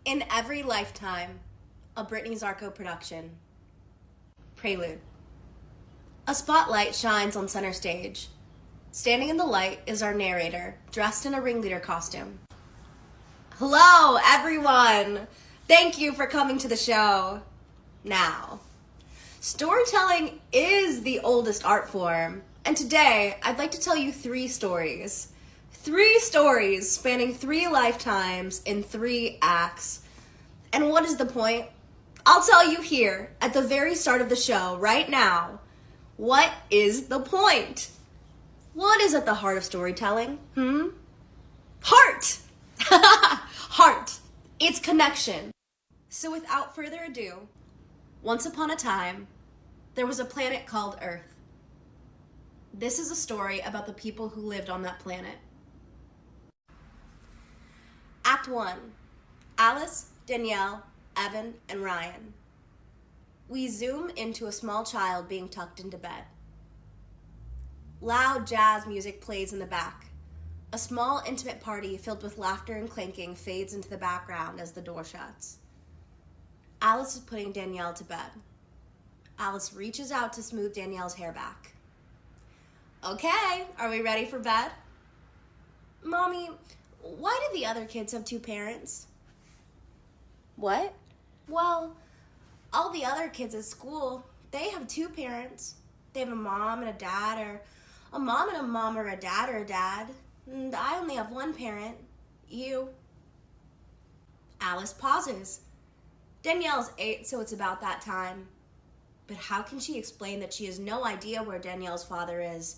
In every lifetime, a Brittany Zarco production. Prelude. A spotlight shines on center stage. Standing in the light is our narrator, dressed in a ringleader costume. Hello, everyone! Thank you for coming to the show. Now, storytelling is the oldest art form, and today I'd like to tell you 3 stories. 3 stories spanning 3 lifetimes in 3 acts. And what is the point? I'll tell you here at the very start of the show right now. What is the point? What is at the heart of storytelling? Heart! Heart. It's connection. So without further ado, once upon a time, there was a planet called Earth. This is a story about the people who lived on that planet. Act 1. Alice, Danielle, Evan, and Ryan. We zoom into a small child being tucked into bed. Loud jazz music plays in the back. A small, intimate party filled with laughter and clanking fades into the background as the door shuts. Alice is putting Danielle to bed. Alice reaches out to smooth Danielle's hair back. Okay, are we ready for bed? Mommy, why do the other kids have 2 parents? What? Well, all the other kids at school, they have 2 parents. They have a mom and a dad, or a mom and a mom, or a dad. And I only have 1 parent, you. Alice pauses. Danielle's 8, so it's about that time. But how can she explain that she has no idea where Danielle's father is,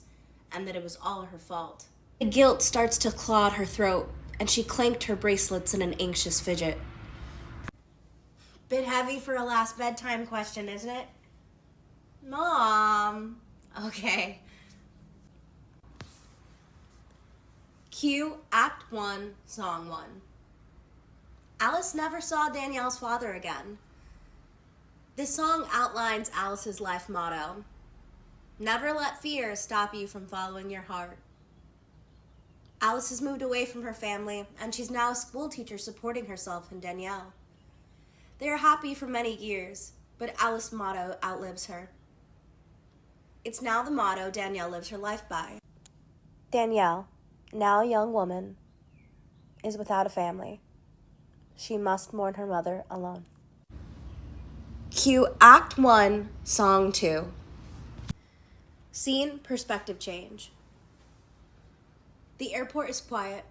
and that it was all her fault? The guilt starts to claw at her throat, and she clanked her bracelets in an anxious fidget. Bit heavy for a last bedtime question, isn't it? Mom. Okay. Cue Act 1, Song 1. Alice never saw Danielle's father again. This song outlines Alice's life motto. Never let fear stop you from following your heart. Alice has moved away from her family, and she's now a school teacher supporting herself and Danielle. They are happy for many years, but Alice's motto outlives her. It's now the motto Danielle lives her life by. Danielle, now a young woman, is without a family. She must mourn her mother alone. Cue Act 1, Song 2. Scene, perspective change. The airport is quiet.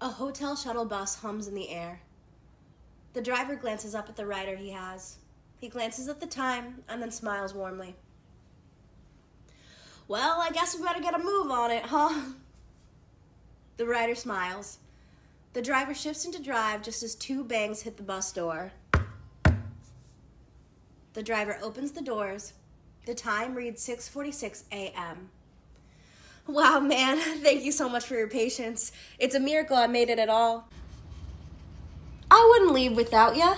A hotel shuttle bus hums in the air. The driver glances up at the rider he has. He glances at the time and then smiles warmly. Well, I guess we better get a move on it, huh? The rider smiles. The driver shifts into drive just as 2 bangs hit the bus door. The driver opens the doors. The time reads 6:46 a.m. Wow, man, thank you so much for your patience. It's a miracle I made it at all. I wouldn't leave without ya.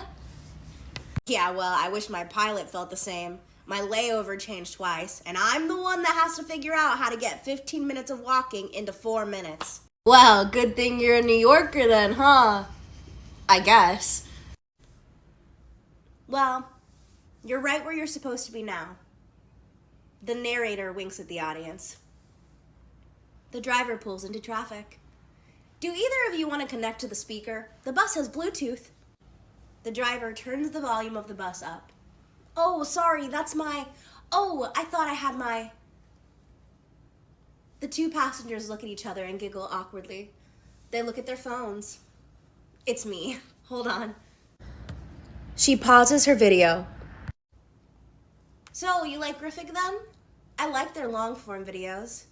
Yeah, well, I wish my pilot felt the same. My layover changed twice, and I'm the one that has to figure out how to get 15 minutes of walking into 4 minutes. Well, good thing you're a New Yorker then, huh? I guess. Well, you're right where you're supposed to be now. The narrator winks at the audience. The driver pulls into traffic. Do either of you want to connect to the speaker? The bus has Bluetooth. The driver turns the volume of the bus up. Oh, sorry, that's my... Oh, I thought I had my... The 2 passengers look at each other and giggle awkwardly. They look at their phones. It's me. Hold on. She pauses her video. So, you like Graphic then? I like their long-form videos.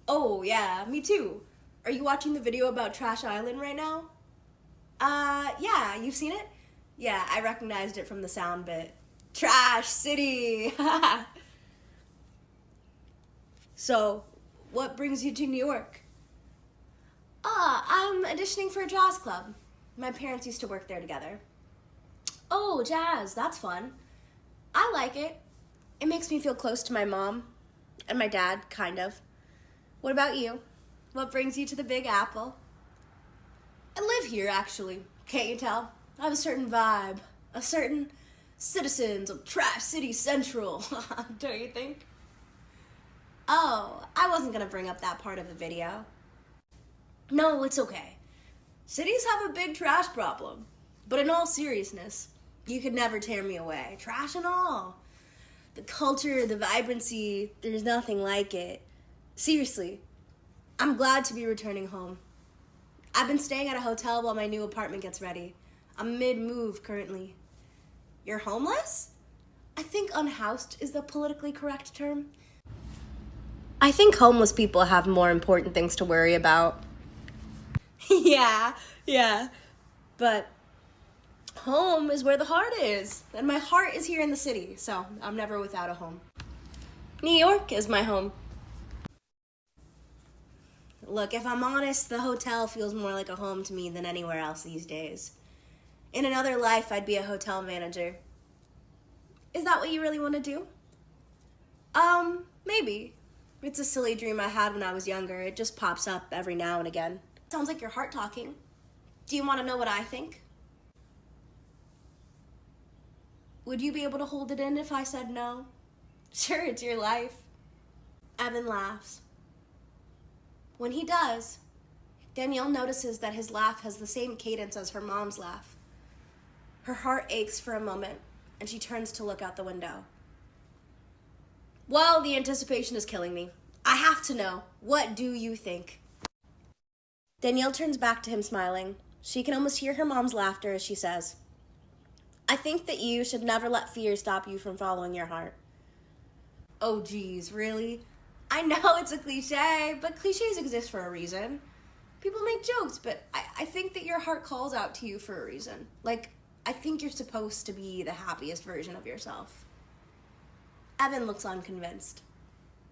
Oh, yeah, me too. Are you watching the video about Trash Island right now? Yeah, you've seen it? Yeah, I recognized it from the sound bit. Trash City! So, what brings you to New York? I'm auditioning for a jazz club. My parents used to work there together. Oh, jazz, that's fun. I like it. It makes me feel close to my mom and my dad, kind of. What about you? What brings you to the Big Apple? I live here, actually. Can't you tell? I have a certain vibe, a certain citizens of Trash City Central, don't you think? Oh, I wasn't gonna bring up that part of the video. No, it's okay. Cities have a big trash problem, but in all seriousness, you could never tear me away, trash and all. The culture, the vibrancy, there's nothing like it. Seriously, I'm glad to be returning home. I've been staying at a hotel while my new apartment gets ready. I'm mid-move currently. You're homeless? I think unhoused is the politically correct term. I think homeless people have more important things to worry about. Yeah, but home is where the heart is, and my heart is here in the city, so I'm never without a home. New York is my home. Look, if I'm honest, the hotel feels more like a home to me than anywhere else these days. In another life, I'd be a hotel manager. Is that what you really want to do? Maybe. It's a silly dream I had when I was younger. It just pops up every now and again. Sounds like your heart talking. Do you want to know what I think? Would you be able to hold it in if I said no? Sure, it's your life. Evan laughs. When he does, Danielle notices that his laugh has the same cadence as her mom's laugh. Her heart aches for a moment, and she turns to look out the window. Well, the anticipation is killing me. I have to know. What do you think? Danielle turns back to him smiling. She can almost hear her mom's laughter as she says, I think that you should never let fear stop you from following your heart. Oh geez, really? I know it's a cliche, but cliches exist for a reason. People make jokes, but I think that your heart calls out to you for a reason. Like, I think you're supposed to be the happiest version of yourself. Evan looks unconvinced.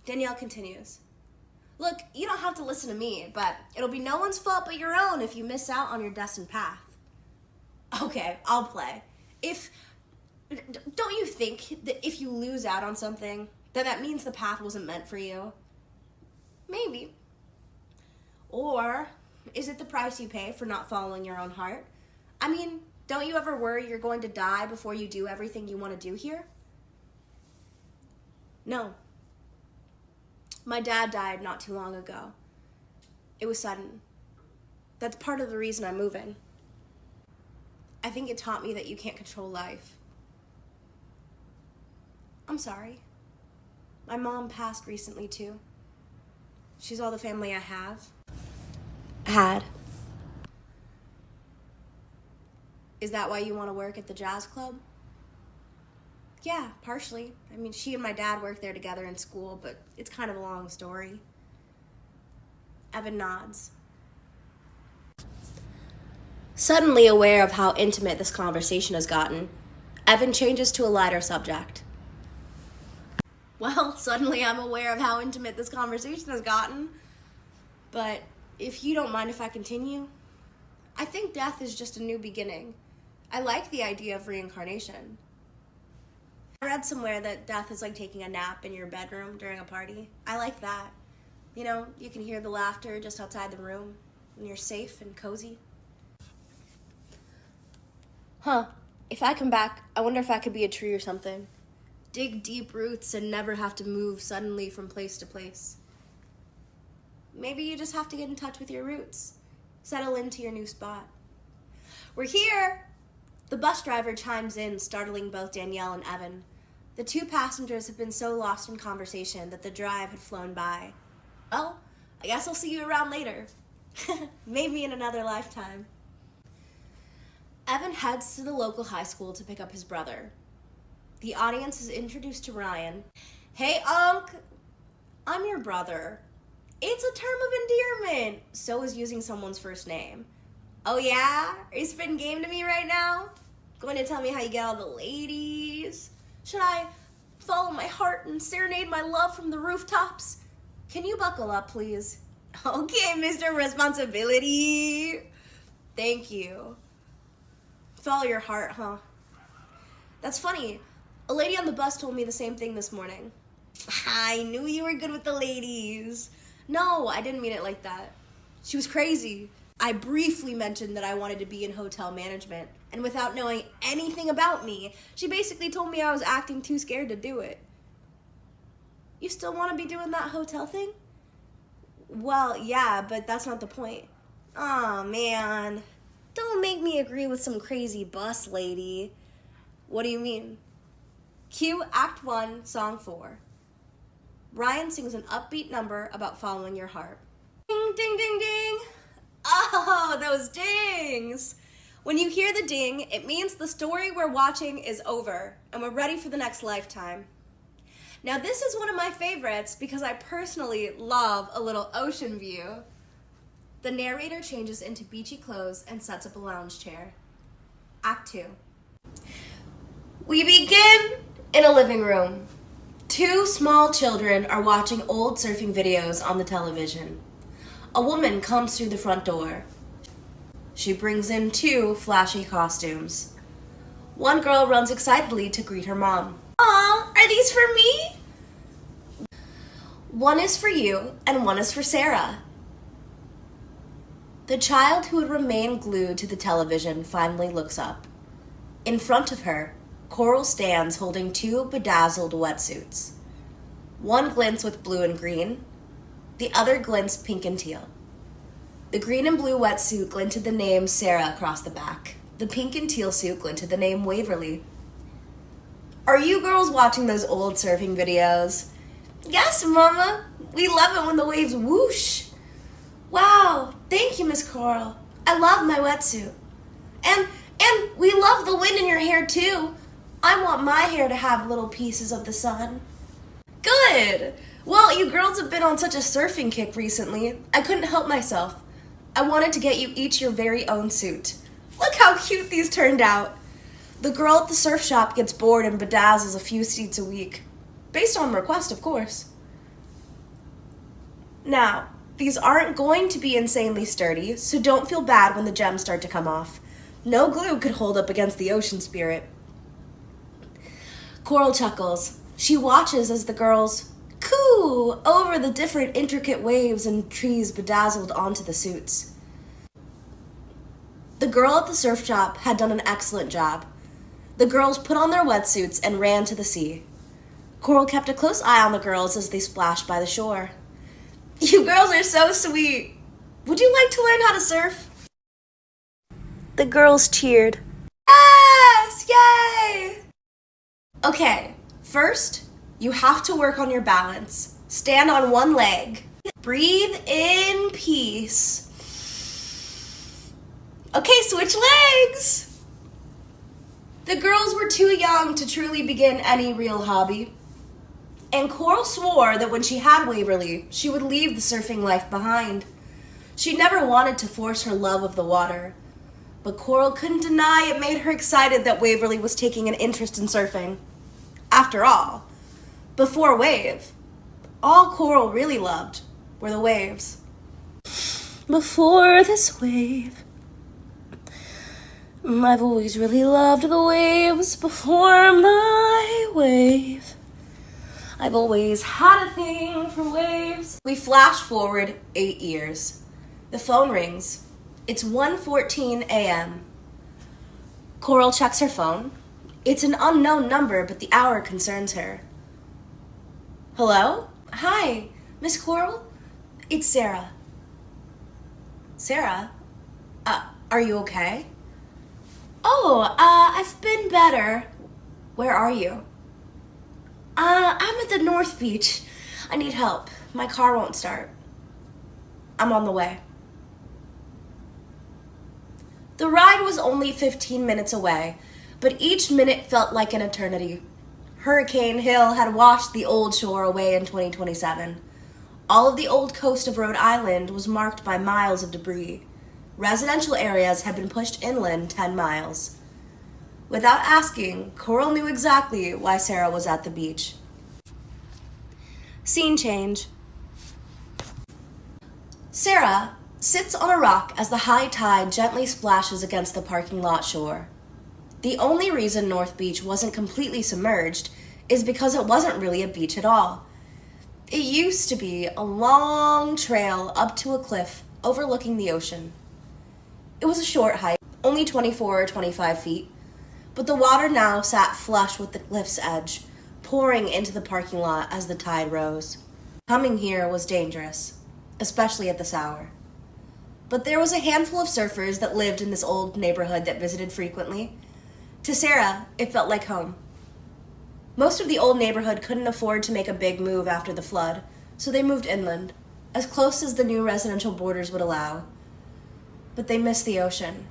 Danielle continues. Look, you don't have to listen to me, but it'll be no one's fault but your own if you miss out on your destined path. Okay, I'll play. Don't you think that if you lose out on something, that means the path wasn't meant for you? Maybe. Or is it the price you pay for not following your own heart? I mean, don't you ever worry you're going to die before you do everything you want to do here? No. My dad died not too long ago. It was sudden. That's part of the reason I'm moving. I think it taught me that you can't control life. I'm sorry. My mom passed recently too. She's all the family I have. Had. Is that why you want to work at the jazz club? Yeah, partially. I mean, she and my dad worked there together in school, but it's kind of a long story. Evan nods. Suddenly aware of how intimate this conversation has gotten, Evan changes to a lighter subject. Well, suddenly I'm aware of how intimate this conversation has gotten. But if you don't mind if I continue, I think death is just a new beginning. I like the idea of reincarnation. I read somewhere that death is like taking a nap in your bedroom during a party. I like that. You know, you can hear the laughter just outside the room, and you're safe and cozy. If I come back, I wonder if I could be a tree or something. Dig deep roots and never have to move suddenly from place to place. Maybe you just have to get in touch with your roots. Settle into your new spot. We're here! The bus driver chimes in, startling both Danielle and Evan. The two passengers have been so lost in conversation that the drive had flown by. Well, I guess I'll see you around later. Maybe in another lifetime. Evan heads to the local high school to pick up his brother. The audience is introduced to Ryan. Hey, Unc! I'm your brother. It's a term of endearment. So is using someone's first name. Oh yeah? Are you spitting game to me right now? Going to tell me how you get all the ladies? Should I follow my heart and serenade my love from the rooftops? Can you buckle up, please? Okay, Mr. Responsibility. Thank you. Follow your heart, huh? That's funny. A lady on the bus told me the same thing this morning. I knew you were good with the ladies. No, I didn't mean it like that. She was crazy. I briefly mentioned that I wanted to be in hotel management, and without knowing anything about me, she basically told me I was acting too scared to do it. You still want to be doing that hotel thing? Well, yeah, but that's not the point. Aw, man. Don't make me agree with some crazy bus lady. What do you mean? Cue Act 1, Song 4. Ryan sings an upbeat number about following your heart. Ding, ding, ding, ding. Oh, those dings. When you hear the ding, it means the story we're watching is over and we're ready for the next lifetime. Now, this is one of my favorites because I personally love a little ocean view. The narrator changes into beachy clothes and sets up a lounge chair. Act 2. We begin in a living room. Two small children are watching old surfing videos on the television. A woman comes through the front door. She brings in two flashy costumes. One girl runs excitedly to greet her mom. Aw, are these for me? One is for you and one is for Sarah. The child who had remained glued to the television finally looks up. In front of her, Coral stands holding two bedazzled wetsuits. One glints with blue and green, the other glints pink and teal. The green and blue wetsuit glinted the name Sarah across the back. The pink and teal suit glinted the name Waverly. Are you girls watching those old surfing videos? Yes, Mama. We love it when the waves whoosh. Wow, thank you, Miss Coral. I love my wetsuit. And we love the wind in your hair, too. I want my hair to have little pieces of the sun. Good. Well, you girls have been on such a surfing kick recently, I couldn't help myself. I wanted to get you each your very own suit. Look how cute these turned out. The girl at the surf shop gets bored and bedazzles a few seats a week. Based on request, of course. Now, these aren't going to be insanely sturdy, so don't feel bad when the gems start to come off. No glue could hold up against the ocean spirit. Coral chuckles. She watches as the girls coo over the different intricate waves and trees bedazzled onto the suits. The girl at the surf shop had done an excellent job. The girls put on their wetsuits and ran to the sea. Coral kept a close eye on the girls as they splashed by the shore. You girls are so sweet. Would you like to learn how to surf? The girls cheered. Yes! Yay! Okay, first, you have to work on your balance. Stand on one leg. Breathe in peace. Okay, switch legs. The girls were too young to truly begin any real hobby. And Coral swore that when she had Waverly, she would leave the surfing life behind. She never wanted to force her love of the water. But Coral couldn't deny it made her excited that Waverly was taking an interest in surfing. After all, before Wave, all Coral really loved were the waves. Before this wave, I've always really loved the waves. Before my wave, I've always had a thing for waves. We flash forward 8 years. The phone rings. It's 1:14 a.m. Coral checks her phone. It's an unknown number, but the hour concerns her. Hello? Hi, Miss Coral? It's Sarah. Sarah? Are you okay? Oh, I've been better. Where are you? I'm at the North Beach. I need help. My car won't start. I'm on the way. The ride was only 15 minutes away, but each minute felt like an eternity. Hurricane Hill had washed the old shore away in 2027. All of the old coast of Rhode Island was marked by miles of debris. Residential areas had been pushed inland 10 miles. Without asking, Coral knew exactly why Sarah was at the beach. Scene change. Sarah sits on a rock as the high tide gently splashes against the parking lot shore. The only reason North Beach wasn't completely submerged is because it wasn't really a beach at all. It used to be a long trail up to a cliff overlooking the ocean. It was a short hike, only 24 or 25 feet, but the water now sat flush with the cliff's edge, pouring into the parking lot as the tide rose. Coming here was dangerous, especially at this hour. But there was a handful of surfers that lived in this old neighborhood that visited frequently. To Sarah, it felt like home. Most of the old neighborhood couldn't afford to make a big move after the flood, so they moved inland, as close as the new residential borders would allow. But they missed the ocean.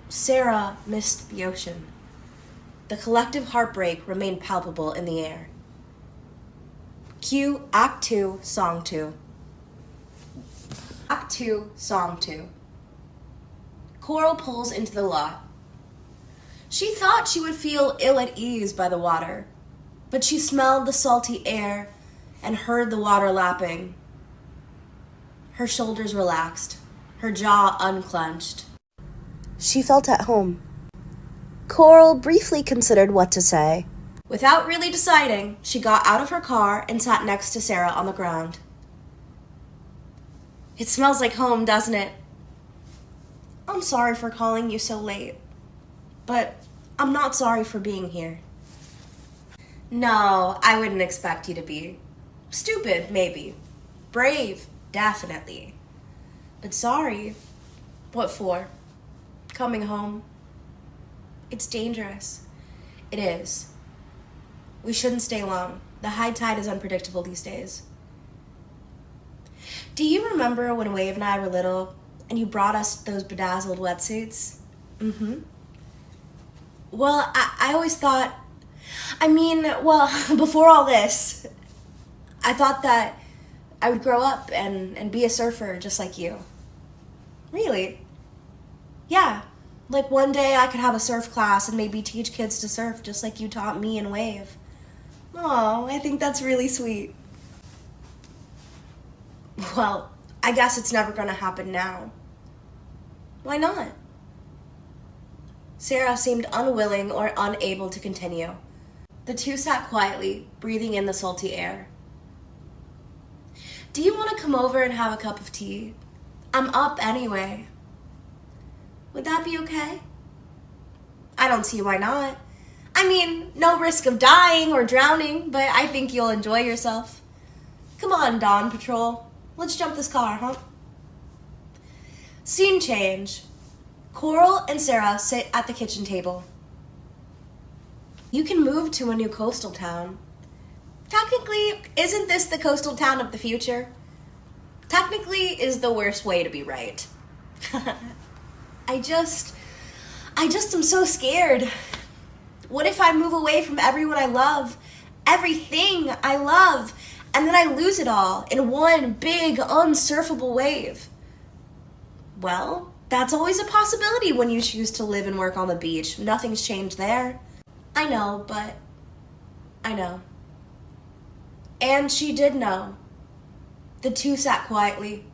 Sarah missed the ocean. The collective heartbreak remained palpable in the air. Cue Act 2, Song 2. Act 2, Song 2. Coral pulls into the lot. She thought she would feel ill at ease by the water, but she smelled the salty air and heard the water lapping. Her shoulders relaxed, her jaw unclenched. She felt at home. Coral briefly considered what to say. Without really deciding, she got out of her car and sat next to Sarah on the ground. It smells like home, doesn't it? I'm sorry for calling you so late, but I'm not sorry for being here. No, I wouldn't expect you to be. Stupid, maybe. Brave, definitely. But sorry. What for? Coming home? It's dangerous. It is. We shouldn't stay long. The high tide is unpredictable these days. Do you remember when Wave and I were little and you brought us those bedazzled wetsuits? Mm-hmm. Well, I always thought, before all this, I thought that I would grow up and be a surfer just like you. Really? Yeah. Like one day I could have a surf class and maybe teach kids to surf just like you taught me and Wave. Oh, I think that's really sweet. Well, I guess it's never going to happen now. Why not? Sarah seemed unwilling or unable to continue. The two sat quietly, breathing in the salty air. Do you want to come over and have a cup of tea? I'm up anyway. Would that be okay? I don't see why not. No risk of dying or drowning, but I think you'll enjoy yourself. Come on, Dawn Patrol. Let's jump this car, huh? Scene change. Coral and Sarah sit at the kitchen table. You can move to a new coastal town. Technically, isn't this the coastal town of the future? Technically is the worst way to be right. I just am so scared. What if I move away from everyone I love, everything I love, and then I lose it all in one big, unsurfable wave? Well, that's always a possibility when you choose to live and work on the beach. Nothing's changed there. I know, but I know. And she did know. The two sat quietly.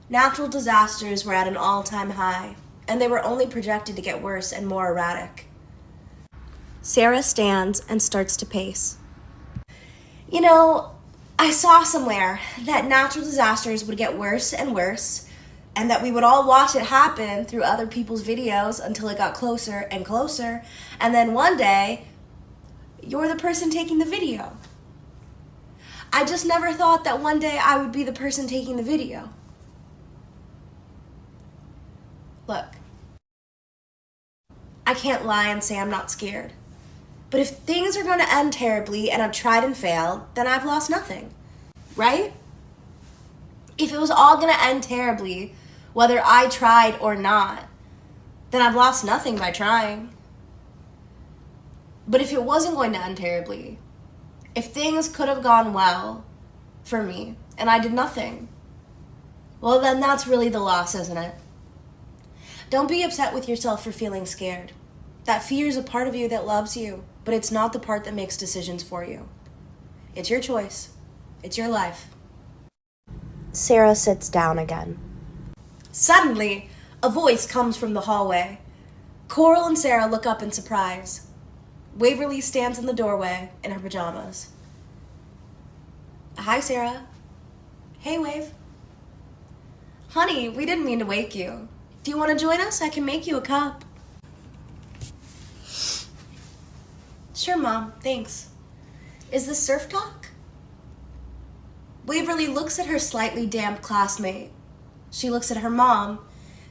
Natural disasters were at an all-time high, and they were only projected to get worse and more erratic. Sarah stands and starts to pace. I saw somewhere that natural disasters would get worse and worse, and that we would all watch it happen through other people's videos until it got closer and closer, and then one day, you're the person taking the video. I just never thought that one day I would be the person taking the video. Look, I can't lie and say I'm not scared. But if things are going to end terribly and I've tried and failed, then I've lost nothing, right? If it was all going to end terribly, whether I tried or not, then I've lost nothing by trying. But if it wasn't going to end terribly, if things could have gone well for me and I did nothing, well, then that's really the loss, isn't it? Don't be upset with yourself for feeling scared. That fear is a part of you that loves you, but it's not the part that makes decisions for you. It's your choice. It's your life. Sarah sits down again. Suddenly, a voice comes from the hallway. Coral and Sarah look up in surprise. Waverly stands in the doorway in her pajamas. Hi, Sarah. Hey, Wave. Honey, we didn't mean to wake you. If you want to join us, I can make you a cup. Sure, Mom, thanks. Is this surf talk? Waverly looks at her slightly damp classmate. She looks at her mom,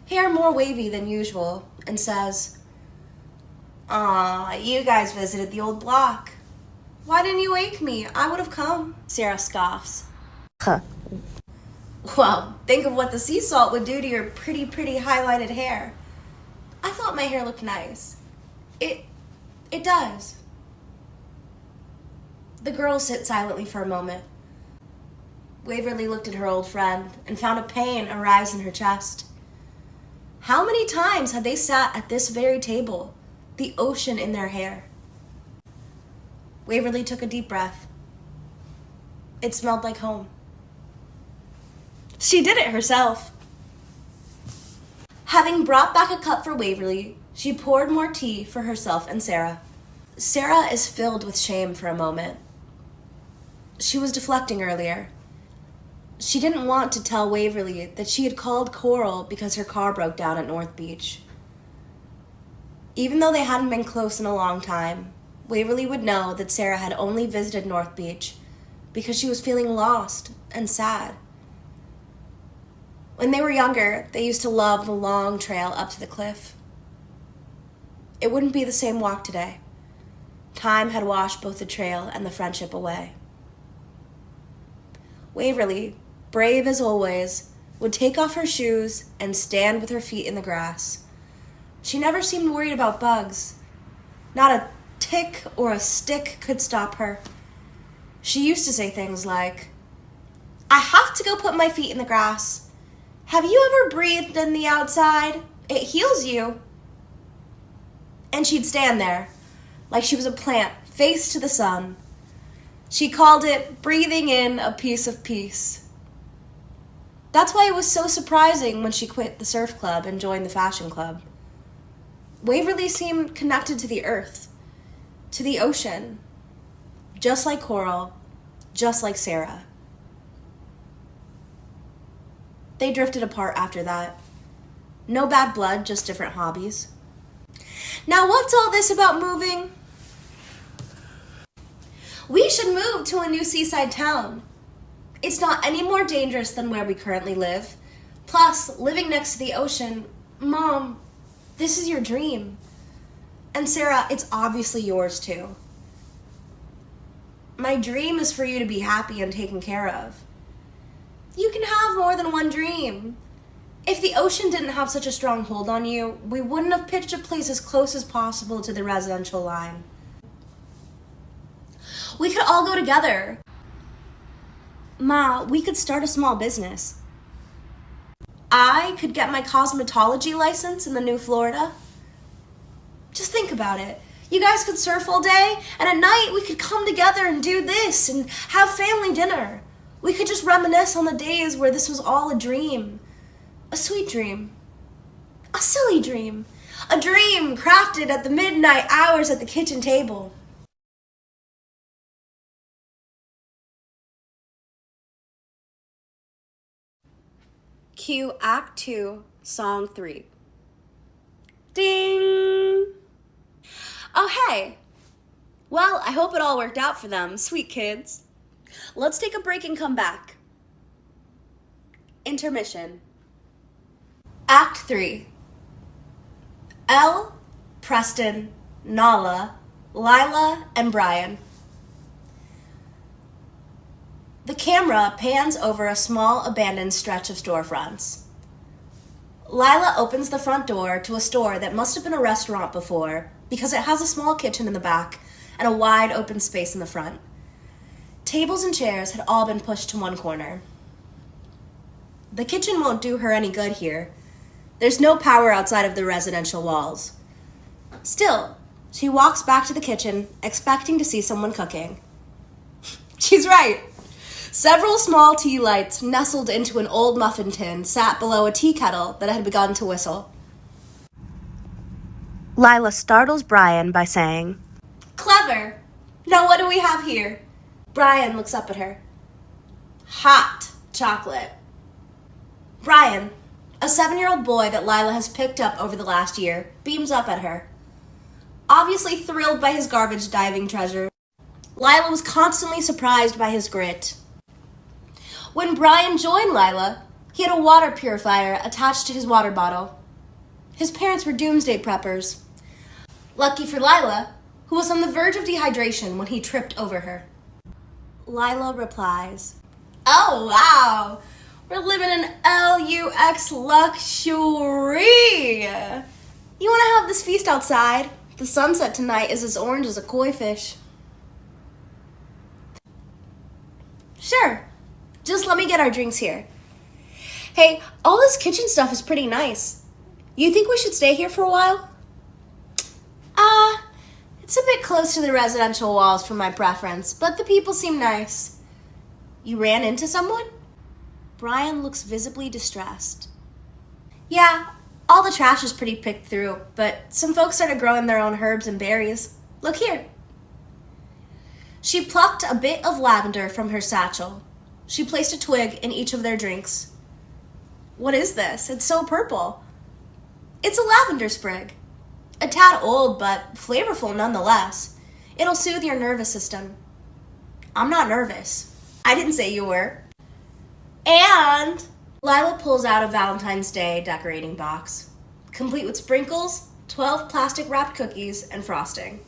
hair more wavy than usual, and says, "Aw, you guys visited the old block. Why didn't you wake me? I would have come." Sarah scoffs. Huh. Well, think of what the sea salt would do to your pretty highlighted hair. I thought my hair looked nice. It does. The girls sit silently for a moment. Waverly looked at her old friend and found a pain arise in her chest. How many times had they sat at this very table, the ocean in their hair? Waverly took a deep breath. It smelled like home. She did it herself. Having brought back a cup for Waverly, she poured more tea for herself and Sarah. Sarah is filled with shame for a moment. She was deflecting earlier. She didn't want to tell Waverly that she had called Coral because her car broke down at North Beach. Even though they hadn't been close in a long time, Waverly would know that Sarah had only visited North Beach because she was feeling lost and sad. When they were younger, they used to love the long trail up to the cliff. It wouldn't be the same walk today. Time had washed both the trail and the friendship away. Waverly, brave as always, would take off her shoes and stand with her feet in the grass. She never seemed worried about bugs. Not a tick or a stick could stop her. She used to say things like, "I have to go put my feet in the grass. Have you ever breathed in the outside? It heals you." And she'd stand there, like she was a plant, face to the sun. She called it breathing in a piece of peace. That's why it was so surprising when she quit the surf club and joined the fashion club. Waverly seemed connected to the earth, to the ocean, just like Coral, just like Sarah. They drifted apart after that. No bad blood, just different hobbies. Now what's all this about moving? We should move to a new seaside town. It's not any more dangerous than where we currently live. Plus, living next to the ocean, Mom, this is your dream. And Sarah, it's obviously yours too. My dream is for you to be happy and taken care of. You can have more than one dream. If the ocean didn't have such a strong hold on you, we wouldn't have pitched a place as close as possible to the residential line. We could all go together. Ma, we could start a small business. I could get my cosmetology license in the new Florida. Just think about it. You guys could surf all day, and at night we could come together and do this and have family dinner. We could just reminisce on the days where this was all a dream. A sweet dream. A silly dream. A dream crafted at the midnight hours at the kitchen table. Cue Act 2, Song 3. Ding! Oh, hey. Well, I hope it all worked out for them, sweet kids. Let's take a break and come back. Intermission. Act 3. Elle, Preston, Nala, Lila, and Brian. The camera pans over a small abandoned stretch of storefronts. Lila opens the front door to a store that must have been a restaurant before because it has a small kitchen in the back and a wide open space in the front. Tables and chairs had all been pushed to one corner. The kitchen won't do her any good here. There's no power outside of the residential walls. Still, she walks back to the kitchen, expecting to see someone cooking. She's right. Several small tea lights nestled into an old muffin tin sat below a tea kettle that had begun to whistle. Lila startles Brian by saying, "Clever. Now what do we have here?" Brian looks up at her. "Hot chocolate." "Brian, A 7-year-old boy that Lila has picked up over the last year beams up at her. Obviously thrilled by his garbage diving treasure, Lila was constantly surprised by his grit. When Brian joined Lila, he had a water purifier attached to his water bottle. His parents were doomsday preppers. Lucky for Lila, who was on the verge of dehydration when he tripped over her. Lila replies, "Oh, wow! We're living in LUX luxury! You want to have this feast outside? The sunset tonight is as orange as a koi fish." "Sure. Just let me get our drinks here. Hey, all this kitchen stuff is pretty nice. You think we should stay here for a while?" It's a bit close to the residential walls for my preference, but the people seem nice." "You ran into someone?" Brian looks visibly distressed. "Yeah, all the trash is pretty picked through, but some folks started growing their own herbs and berries. Look here." She plucked a bit of lavender from her satchel. She placed a twig in each of their drinks. "What is this? It's so purple." "It's a lavender sprig. A tad old, but flavorful nonetheless. It'll soothe your nervous system." "I'm not nervous." "I didn't say you were." And Lila pulls out a Valentine's Day decorating box, complete with sprinkles, 12 plastic wrapped cookies, and frosting.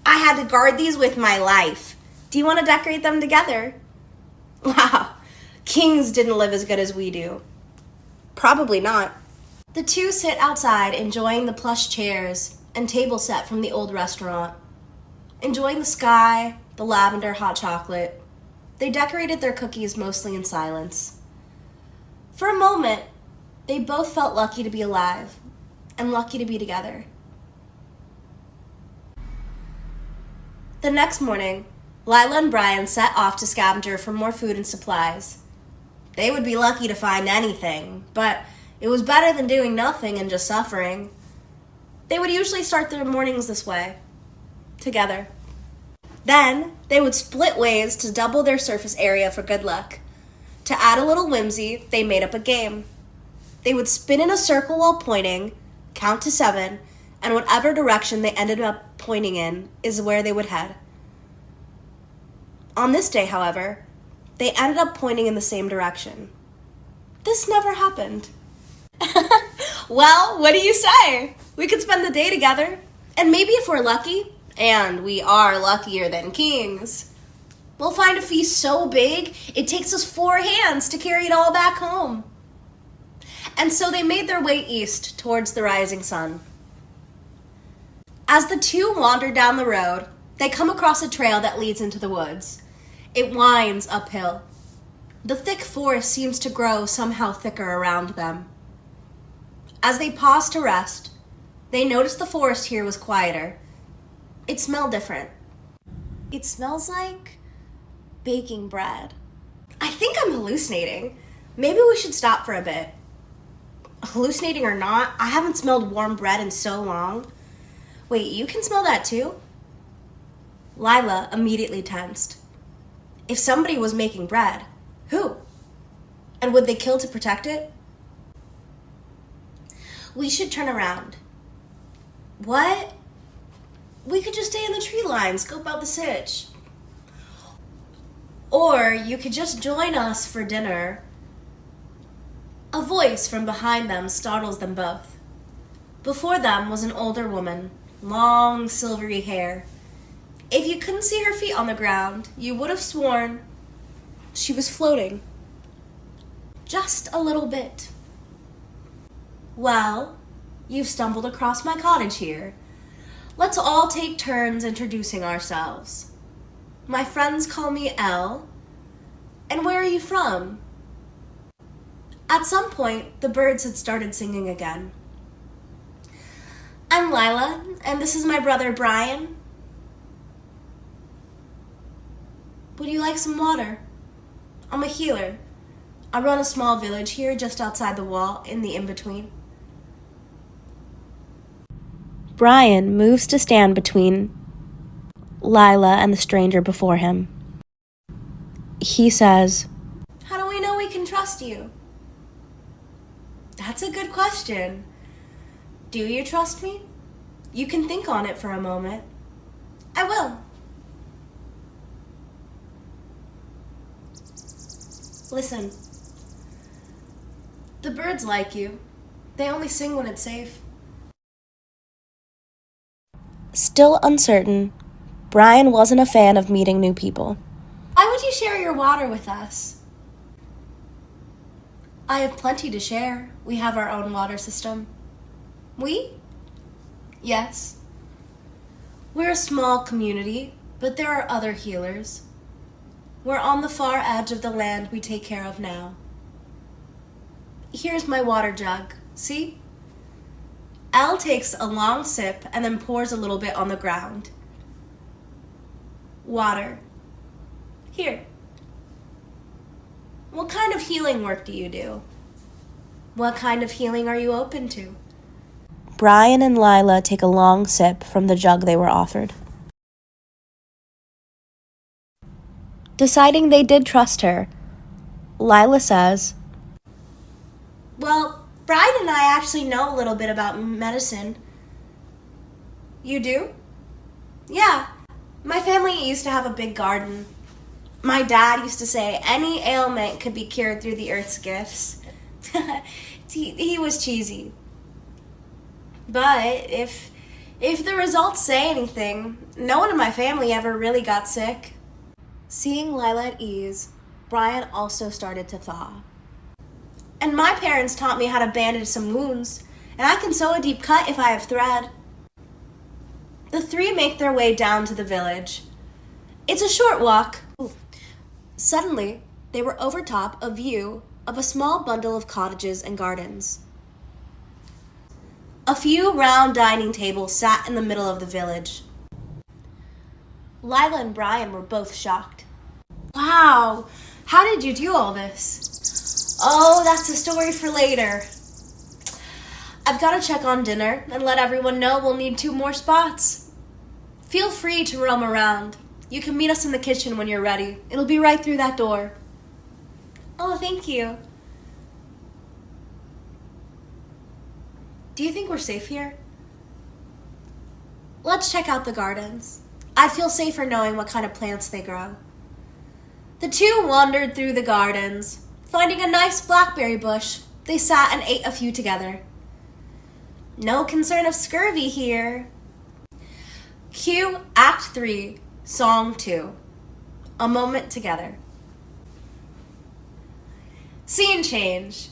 "I had to guard these with my life. Do you want to decorate them together?" "Wow, kings didn't live as good as we do." "Probably not." The two sit outside enjoying the plush chairs and table set from the old restaurant. Enjoying the sky, the lavender hot chocolate, they decorated their cookies mostly in silence. For a moment, they both felt lucky to be alive and lucky to be together. The next morning, Lila and Brian set off to scavenger for more food and supplies. They would be lucky to find anything, but it was better than doing nothing and just suffering. They would usually start their mornings this way, together. Then, they would split ways to double their surface area for good luck. To add a little whimsy, they made up a game. They would spin in a circle while pointing, count to 7, and whatever direction they ended up pointing in is where they would head. On this day, however, they ended up pointing in the same direction. This never happened. "Well, what do you say? We could spend the day together, and maybe if we're lucky, and we are luckier than kings, we'll find a feast so big it takes us 4 hands to carry it all back home." And so they made their way east towards the rising sun. As the two wander down the road, they come across a trail that leads into the woods. It winds uphill. The thick forest seems to grow somehow thicker around them. As they pause to rest, they notice the forest here was quieter. It smelled different. It smells like baking bread. I think I'm hallucinating. Maybe we should stop for a bit. Hallucinating or not, I haven't smelled warm bread in so long. Wait, you can smell that too? Lila immediately tensed. If somebody was making bread, who? And would they kill to protect it? We should turn around. What? We could just stay in the tree line, scope out the sitch. Or you could just join us for dinner. A voice from behind them startles them both. Before them was an older woman, long silvery hair. If you couldn't see her feet on the ground, you would have sworn she was floating. Just a little bit. "Well, you've stumbled across my cottage here. Let's all take turns introducing ourselves. My friends call me Elle. And where are you from?" At some point, the birds had started singing again. "I'm Lila, and this is my brother Brian. Would you like some water? I'm a healer. I run a small village here just outside the wall in the in-between." Brian moves to stand between Lila and the stranger before him. He says, "How do we know we can trust you?" That's a good question. Do you trust me? You can think on it for a moment. I will. Listen. The birds like you. They only sing when it's safe. Still uncertain, Brian wasn't a fan of meeting new people. Why would you share your water with us? I have plenty to share. We have our own water system. We? Yes. We're a small community, but there are other healers. We're on the far edge of the land we take care of now. Here's my water jug. See? Elle takes a long sip and then pours a little bit on the ground. Water. Here. What kind of healing work do you do? What kind of healing are you open to? Brian and Lila take a long sip from the jug they were offered. Deciding they did trust her, Lila says, well, Brian and I actually know a little bit about medicine. You do? Yeah. My family used to have a big garden. My dad used to say any ailment could be cured through the earth's gifts. He was cheesy. But if the results say anything, no one in my family ever really got sick. Seeing Lila at ease, Brian also started to thaw. And my parents taught me how to bandage some wounds, and I can sew a deep cut if I have thread. The three make their way down to the village. It's a short walk. Ooh. Suddenly, they were overtop a view of a small bundle of cottages and gardens. A few round dining tables sat in the middle of the village. Lila and Brian were both shocked. Wow, how did you do all this? Oh, that's a story for later. I've got to check on dinner and let everyone know we'll need 2 more spots. Feel free to roam around. You can meet us in the kitchen when you're ready. It'll be right through that door. Oh, thank you. Do you think we're safe here? Let's check out the gardens. I feel safer knowing what kind of plants they grow. The two wandered through the gardens. Finding a nice blackberry bush, they sat and ate a few together. No concern of scurvy here. Cue Act 3, Song 2. A moment together. Scene change.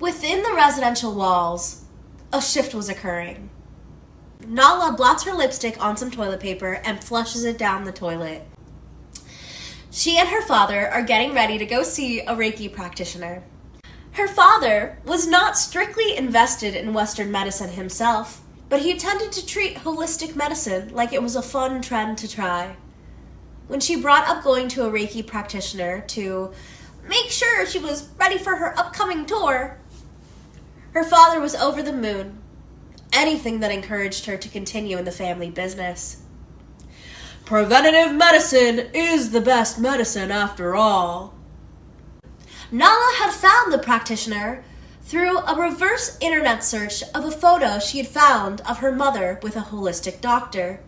Within the residential walls, a shift was occurring. Nala blots her lipstick on some toilet paper and flushes it down the toilet. She and her father are getting ready to go see a Reiki practitioner. Her father was not strictly invested in Western medicine himself, but he tended to treat holistic medicine like it was a fun trend to try. When she brought up going to a Reiki practitioner to make sure she was ready for her upcoming tour, her father was over the moon. Anything that encouraged her to continue in the family business. Preventative medicine is the best medicine after all. Nala had found the practitioner through a reverse internet search of a photo she had found of her mother with a holistic doctor.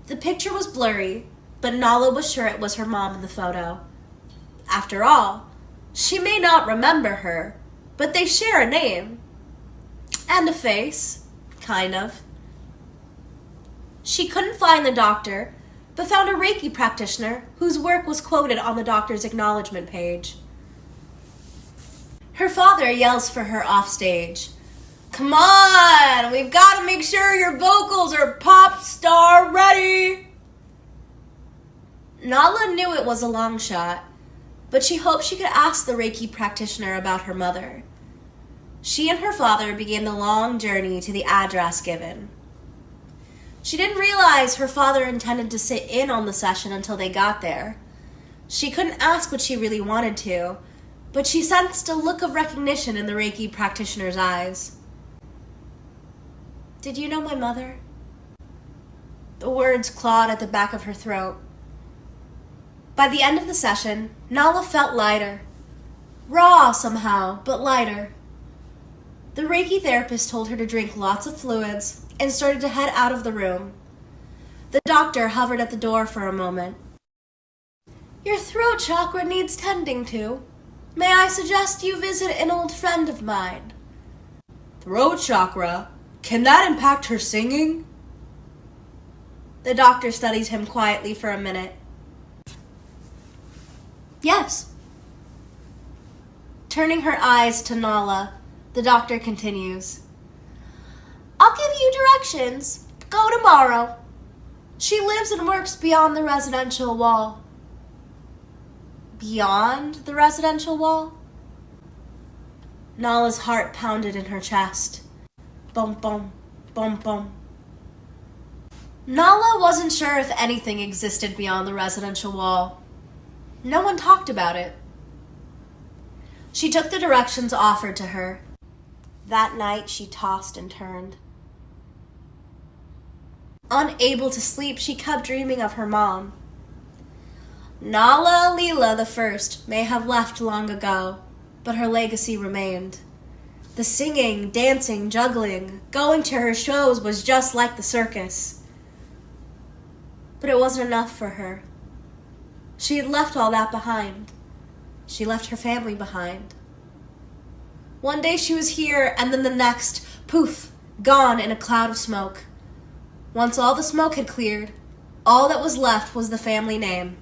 The picture was blurry, but Nala was sure it was her mom in the photo. After all, she may not remember her, but they share a name. And a face, kind of. She couldn't find the doctor, but found a Reiki practitioner whose work was quoted on the doctor's acknowledgement page. Her father yells for her off stage. Come on, we've got to make sure your vocals are pop star ready. Nala knew it was a long shot, but she hoped she could ask the Reiki practitioner about her mother. She and her father began the long journey to the address given. She didn't realize her father intended to sit in on the session until they got there. She couldn't ask what she really wanted to, but she sensed a look of recognition in the Reiki practitioner's eyes. Did you know my mother? The words clawed at the back of her throat. By the end of the session, Nala felt lighter. Raw somehow, but lighter. The Reiki therapist told her to drink lots of fluids and started to head out of the room. The doctor hovered at the door for a moment. Your throat chakra needs tending to. May I suggest you visit an old friend of mine? Throat chakra? Can that impact her singing? The doctor studied him quietly for a minute. Yes. Turning her eyes to Nala, the doctor continues. I'll give you directions. Go tomorrow. She lives and works beyond the residential wall. Beyond the residential wall? Nala's heart pounded in her chest. Bum, bum, bum, bum. Nala wasn't sure if anything existed beyond the residential wall. No one talked about it. She took the directions offered to her. That night, she tossed and turned. Unable to sleep, she kept dreaming of her mom. Nala Leela I may have left long ago, but her legacy remained. The singing, dancing, juggling, going to her shows was just like the circus. But it wasn't enough for her. She had left all that behind. She left her family behind. One day she was here, and then the next, poof, gone in a cloud of smoke. Once all the smoke had cleared, all that was left was the family name.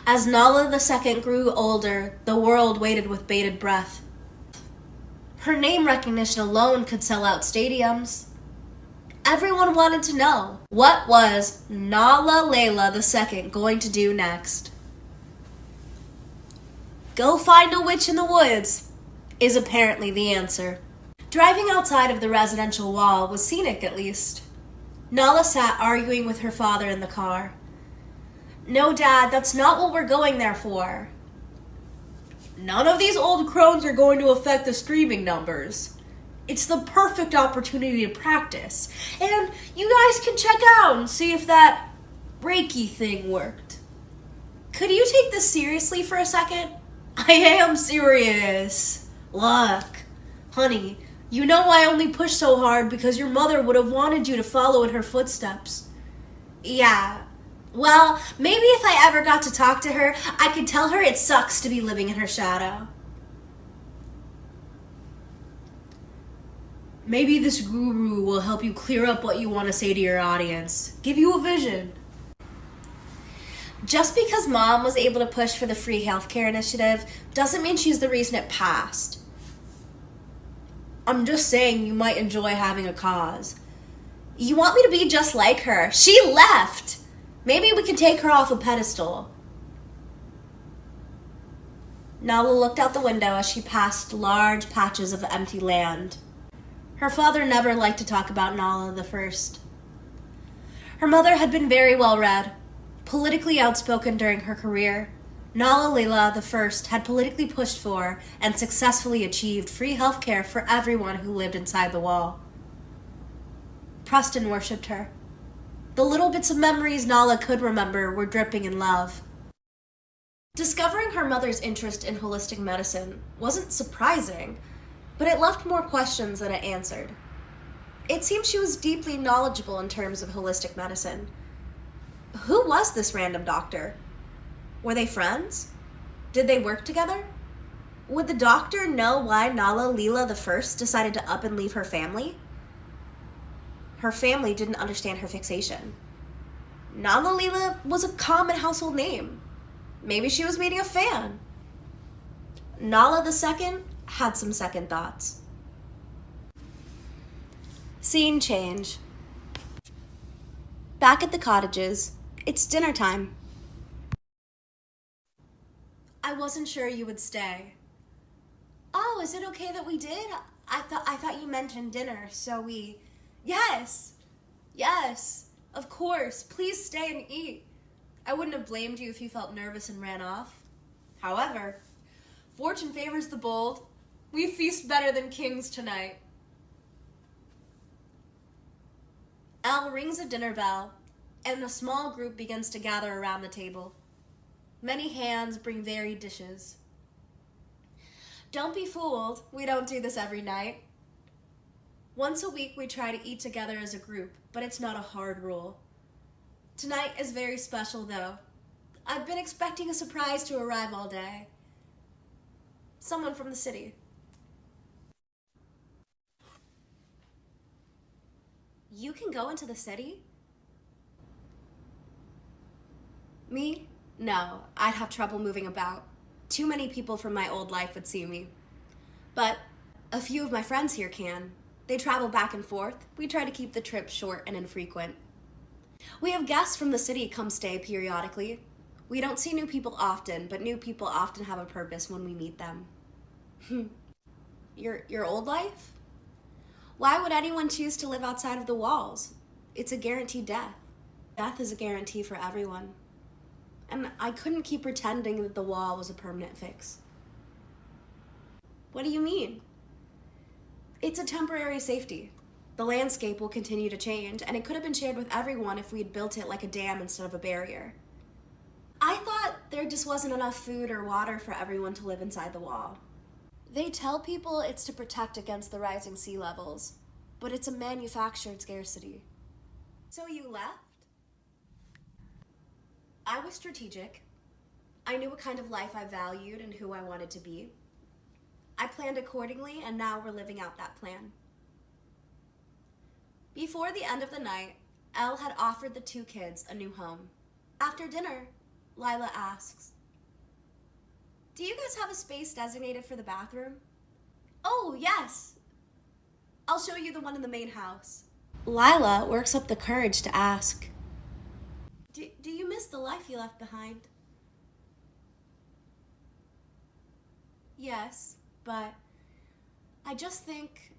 As Nala II grew older, the world waited with bated breath. Her name recognition alone could sell out stadiums. Everyone wanted to know, what was Nala Layla II going to do next? Go find a witch in the woods is apparently the answer. Driving outside of the residential wall was scenic, at least. Nala sat arguing with her father in the car. No, Dad, that's not what we're going there for. None of these old crones are going to affect the streaming numbers. It's the perfect opportunity to practice. And you guys can check out and see if that Reiki thing worked. Could you take this seriously for a second? I am serious. Look, honey, you know I only push so hard because your mother would have wanted you to follow in her footsteps. Yeah. Well, maybe if I ever got to talk to her, I could tell her it sucks to be living in her shadow. Maybe this guru will help you clear up what you want to say to your audience. Give you a vision. Just because Mom was able to push for the free healthcare initiative doesn't mean she's the reason it passed. I'm just saying you might enjoy having a cause. You want me to be just like her? She left! Maybe we can take her off a pedestal. Nala looked out the window as she passed large patches of empty land. Her father never liked to talk about Nala I. Her mother had been very well read, politically outspoken during her career. Nala Leela I had politically pushed for and successfully achieved free healthcare for everyone who lived inside the wall. Preston worshipped her. The little bits of memories Nala could remember were dripping in love. Discovering her mother's interest in holistic medicine wasn't surprising, but it left more questions than it answered. It seemed she was deeply knowledgeable in terms of holistic medicine. Who was this random doctor? Were they friends? Did they work together? Would the doctor know why Nala Leela I decided to up and leave her family? Her family didn't understand her fixation. Nala Leela was a common household name. Maybe she was meeting a fan. Nala II had some second thoughts. Scene change. Back at the cottages, it's dinner time. I wasn't sure you would stay. Oh, is it okay that we did? I thought you mentioned dinner, so we... Yes, of course. Please stay and eat. I wouldn't have blamed you if you felt nervous and ran off. However, fortune favors the bold. We feast better than kings tonight. Al rings a dinner bell, and a small group begins to gather around the table. Many hands bring varied dishes. Don't be fooled, we don't do this every night. Once a week we try to eat together as a group, but it's not a hard rule. Tonight is very special though. I've been expecting a surprise to arrive all day. Someone from the city. You can go into the city? Me? No, I'd have trouble moving about. Too many people from my old life would see me. But a few of my friends here can. They travel back and forth. We try to keep the trips short and infrequent. We have guests from the city come stay periodically. We don't see new people often, but new people often have a purpose when we meet them. Your old life? Why would anyone choose to live outside of the walls? It's a guaranteed death. Death is a guarantee for everyone. And I couldn't keep pretending that the wall was a permanent fix. What do you mean? It's a temporary safety. The landscape will continue to change, and it could have been shared with everyone if we'd built it like a dam instead of a barrier. I thought there just wasn't enough food or water for everyone to live inside the wall. They tell people it's to protect against the rising sea levels, but it's a manufactured scarcity. So you left? I was strategic. I knew what kind of life I valued and who I wanted to be. I planned accordingly, and now we're living out that plan. Before the end of the night, Elle had offered the two kids a new home. After dinner, Lila asks, "Do you guys have a space designated for the bathroom?" "Oh, yes. I'll show you the one in the main house." Lila works up the courage to ask, Do you miss the life you left behind?" "Yes, but I just think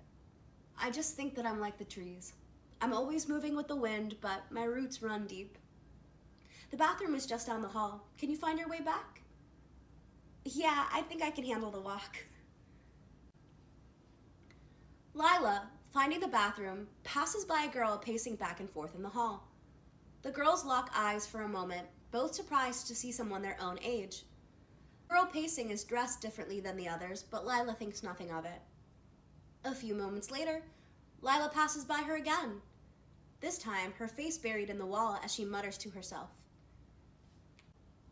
that I'm like the trees. I'm always moving with the wind, but my roots run deep. The bathroom is just down the hall. Can you find your way back?" "Yeah, I think I can handle the walk." Lila, finding the bathroom, passes by a girl pacing back and forth in the hall. The girls lock eyes for a moment, both surprised to see someone their own age. The girl pacing is dressed differently than the others, but Lila thinks nothing of it. A few moments later, Lila passes by her again. This time, her face buried in the wall as she mutters to herself,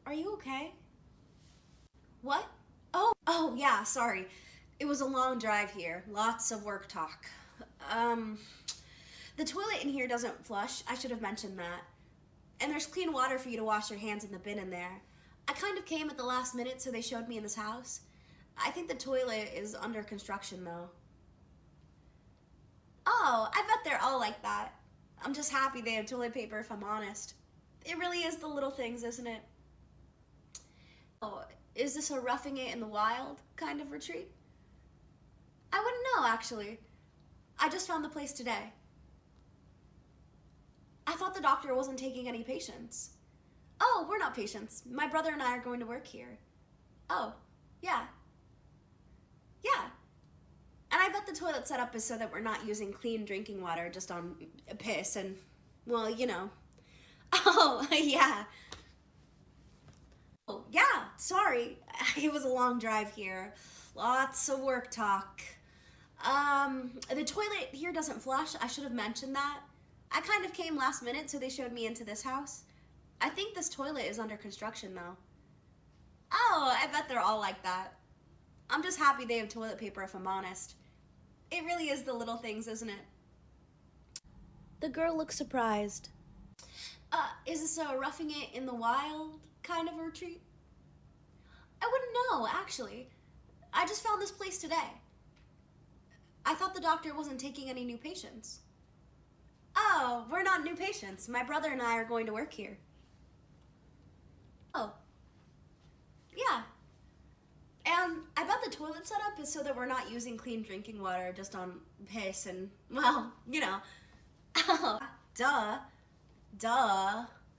"Are you okay?" "What? Oh, yeah, sorry. It was a long drive here. Lots of work talk. The toilet in here doesn't flush. I should have mentioned that. And there's clean water for you to wash your hands in the bin in there. I kind of came at the last minute, so they showed me in this house. I think the toilet is under construction, though." "Oh, I bet they're all like that. I'm just happy they have toilet paper, if I'm honest. It really is the little things, isn't it?" "Oh, is this a roughing it in the wild kind of retreat?" "I wouldn't know, actually. I just found the place today." "I thought the doctor wasn't taking any patients." "Oh, we're not patients. My brother and I are going to work here." "Oh, yeah. Yeah. And I bet the toilet setup is so that we're not using clean drinking water just on piss and, well, you know." "Oh, yeah. Oh, yeah, sorry. It was a long drive here. Lots of work talk. The toilet here doesn't flush. I should have mentioned that. I kind of came last minute, so they showed me into this house. I think this toilet is under construction, though." "Oh, I bet they're all like that. I'm just happy they have toilet paper, if I'm honest. It really is the little things, isn't it?" The girl looks surprised. Is this a roughing it in the wild kind of retreat?" "I wouldn't know, actually. I just found this place today. I thought the doctor wasn't taking any new patients." "Oh, we're not new patients. My brother and I are going to work here." "Oh, yeah. And I bet the toilet setup is so that we're not using clean drinking water just on piss and, well, you know." "Oh, duh.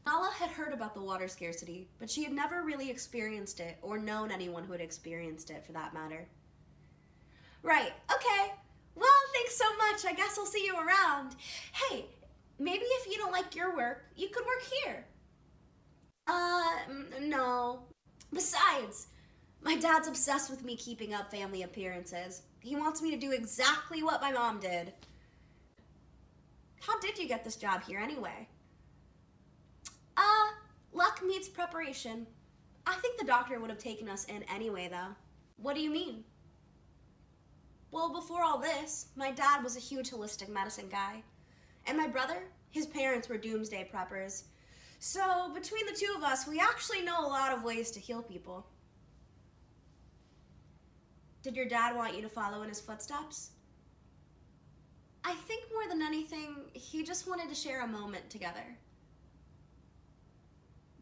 Nala had heard about the water scarcity, but she had never really experienced it or known anyone who had experienced it, for that matter. "Right, okay. Well, thanks so much. I guess I'll see you around. Hey, maybe if you don't like your work, you could work here." No. Besides, My dad's obsessed with me keeping up family appearances. He wants me to do exactly what my mom did. How did you get this job here anyway? Luck meets preparation. I think the doctor would have taken us in anyway, though. What do you mean? Well, before all this, my dad was a huge holistic medicine guy. And my brother, his parents were doomsday preppers. So between the two of us, we actually know a lot of ways to heal people. Did your dad want you to follow in his footsteps? I think more than anything, he just wanted to share a moment together.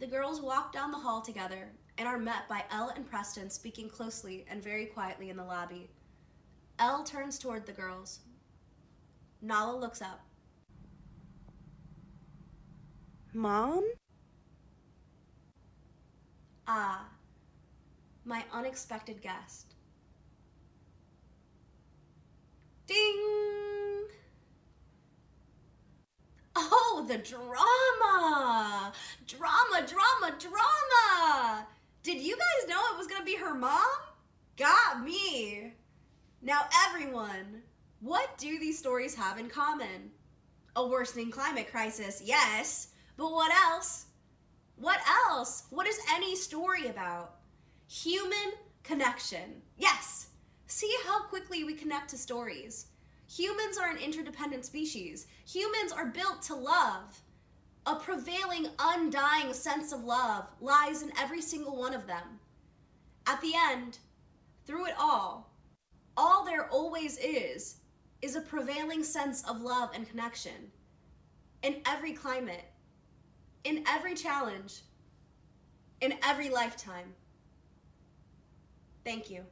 The girls walk down the hall together and are met by Elle and Preston speaking closely and very quietly in the lobby. Elle turns toward the girls. Nala looks up. Mom? Ah, my unexpected guest. Ding! Oh, the drama! Drama, drama, drama! Did you guys know it was gonna be her mom? Got me! Now everyone, what do these stories have in common? A worsening climate crisis, yes, but what else? What else? What is any story about? Human connection, yes! See how quickly we connect to stories. Humans are an interdependent species. Humans are built to love. A prevailing, undying sense of love lies in every single one of them. At the end, through it all there always is a prevailing sense of love and connection. In every climate, in every challenge, in every lifetime. Thank you.